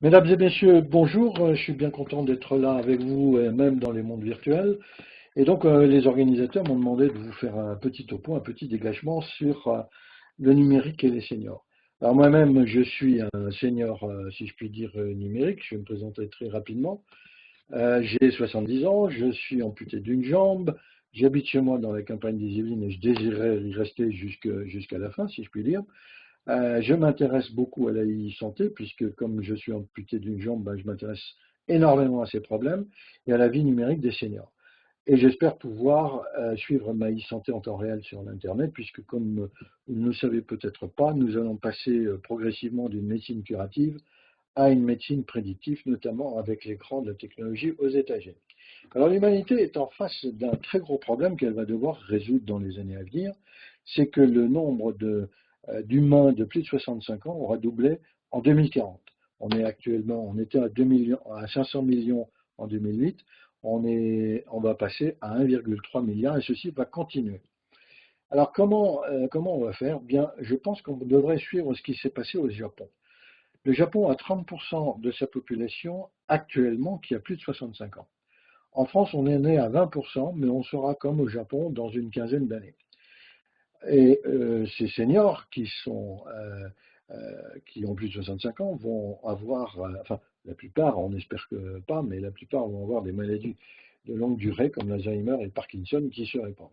Mesdames et messieurs, bonjour. Je suis bien content d'être là avec vous, même dans les mondes virtuels. Et donc, les organisateurs m'ont demandé de vous faire un petit topo, un petit dégagement sur le numérique et les seniors. Alors moi-même, je suis un senior, si je puis dire, numérique. Je vais me présenter très rapidement. J'ai 70 ans, je suis amputé d'une jambe. J'habite chez moi dans la campagne des Yvelines et je désirerais y rester jusqu'à la fin, si je puis dire. Je m'intéresse beaucoup à la e-santé puisque comme je suis amputé d'une jambe, ben, je m'intéresse énormément à ces problèmes et à la vie numérique des seniors. Et j'espère pouvoir suivre ma e-santé en temps réel sur l'Internet puisque comme vous ne le savez peut-être pas, nous allons passer progressivement d'une médecine curative à une médecine prédictive, notamment avec l'écran de la technologie aux États-Unis. Alors l'humanité est en face d'un très gros problème qu'elle va devoir résoudre dans les années à venir, c'est que le nombre d'humains de plus de 65 ans aura doublé en 2040. On était à 2 millions, à 500 millions en 2008, on va passer à 1,3 milliard et ceci va continuer. Alors comment on va faire? Bien, je pense qu'on devrait suivre ce qui s'est passé au Japon. Le Japon a 30% de sa population actuellement qui a plus de 65 ans. En France, on est né à 20%, mais on sera comme au Japon dans une quinzaine d'années. Et ces seniors qui ont plus de 65 ans vont avoir, enfin la plupart, on espère que pas, mais la plupart vont avoir des maladies de longue durée comme l'Alzheimer et le Parkinson qui se répandent.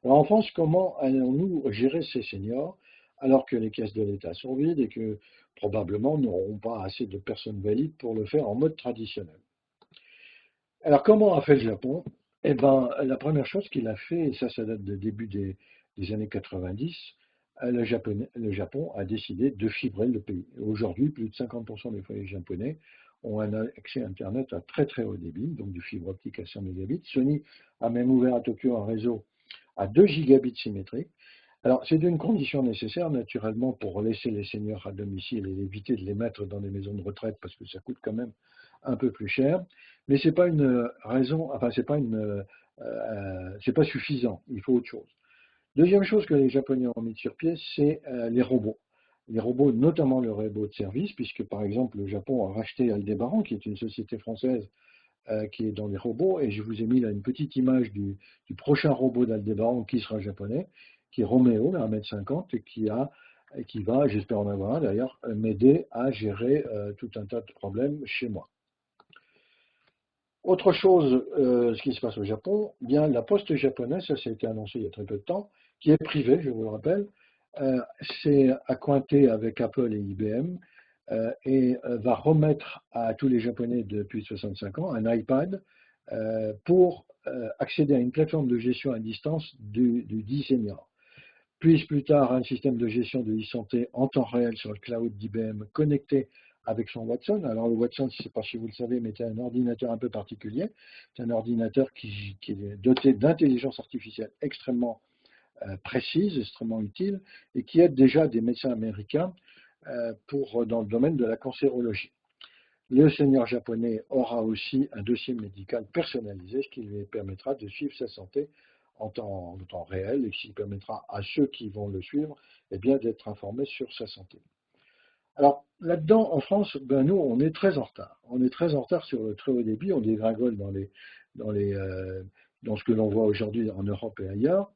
Alors en France, comment allons-nous gérer ces seniors alors que les caisses de l'État sont vides et que probablement n'auront pas assez de personnes valides pour le faire en mode traditionnel? Alors, comment a fait le Japon? Eh ben, la première chose qu'il a fait, et ça date du début des années 90, le Japon a décidé de fibrer le pays. Aujourd'hui, plus de 50% des foyers japonais ont un accès à Internet à très très haut débit, donc du fibre optique à 100 mégabits. Sony a même ouvert à Tokyo un réseau à 2 gigabits symétriques. Alors, c'est une condition nécessaire, naturellement, pour laisser les seniors à domicile et éviter de les mettre dans des maisons de retraite parce que ça coûte quand même un peu plus cher. Mais c'est pas une raison, enfin, c'est pas suffisant. Il faut autre chose. Deuxième chose que les Japonais ont mis sur pied, c'est les robots. Les robots, notamment le robot de service, puisque par exemple le Japon a racheté Aldebaran, qui est une société française qui est dans les robots, et je vous ai mis là une petite image du prochain robot d'Aldebaran qui sera japonais, qui est Romeo, 1,50 m, et qui va, j'espère en avoir un d'ailleurs, m'aider à gérer tout un tas de problèmes chez moi. Autre chose, ce qui se passe au Japon, bien la poste japonaise, ça a été annoncé il y a très peu de temps, qui est privée, je vous le rappelle, c'est à cointer avec Apple et IBM et va remettre à tous les Japonais depuis 65 ans un iPad pour accéder à une plateforme de gestion à distance du dit senior. Puis plus tard un système de gestion de e-santé en temps réel sur le cloud d'IBM connecté avec son Watson. Alors le Watson, je ne sais pas si vous le savez, mais c'est un ordinateur un peu particulier. C'est un ordinateur qui est doté d'intelligence artificielle extrêmement précise, extrêmement utile, et qui aide déjà des médecins américains dans le domaine de la cancérologie. Le senior japonais aura aussi un dossier médical personnalisé, ce qui lui permettra de suivre sa santé en temps réel et qui permettra à ceux qui vont le suivre eh bien, d'être informés sur sa santé. Alors là-dedans, en France, ben, nous, on est très en retard. On est très en retard sur le très haut débit, on dégringole dans, les, dans ce que l'on voit aujourd'hui en Europe et ailleurs.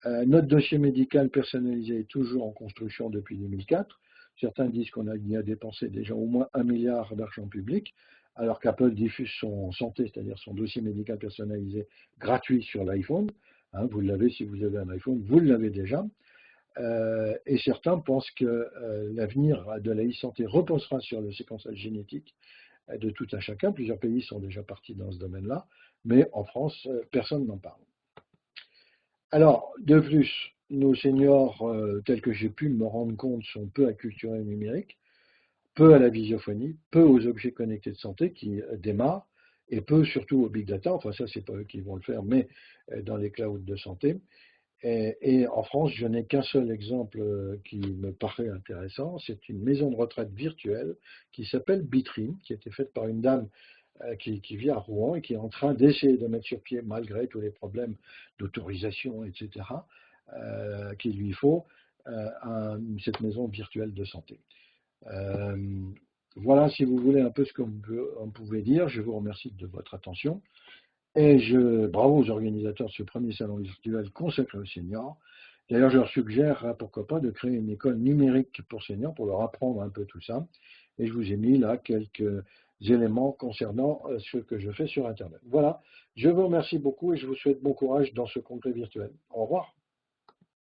Notre dossier médical personnalisé est toujours en construction depuis 2004. Certains disent qu'on y a dépensé déjà au moins 1 milliard d'argent public, alors qu'Apple diffuse son santé, c'est-à-dire son dossier médical personnalisé gratuit sur l'iPhone. Hein, vous l'avez si vous avez un iPhone, vous l'avez déjà. Et certains pensent que l'avenir de la e-santé reposera sur le séquençage génétique de tout un chacun. Plusieurs pays sont déjà partis dans ce domaine-là, mais en France, personne n'en parle. Alors, de plus, nos seniors, tels que j'ai pu me rendre compte, sont peu acculturés au numérique, peu à la visiophonie, peu aux objets connectés de santé qui démarrent, et peu surtout au big data. Enfin, ça, c'est pas eux qui vont le faire, mais dans les clouds de santé. Et en France, je n'ai qu'un seul exemple qui me paraît intéressant. C'est une maison de retraite virtuelle qui s'appelle Bitrim, qui a été faite par une dame qui vit à Rouen et qui est en train d'essayer de mettre sur pied, malgré tous les problèmes d'autorisation, etc., qu'il lui faut, cette maison virtuelle de santé. Euh, Voilà, si vous voulez un peu ce qu'on pouvait dire. Je vous remercie de votre attention. Et bravo aux organisateurs de ce premier salon virtuel consacré aux seniors. D'ailleurs, je leur suggère, pourquoi pas, de créer une école numérique pour seniors pour leur apprendre un peu tout ça. Et je vous ai mis là quelques éléments concernant ce que je fais sur Internet. Voilà, je vous remercie beaucoup et je vous souhaite bon courage dans ce congrès virtuel. Au revoir.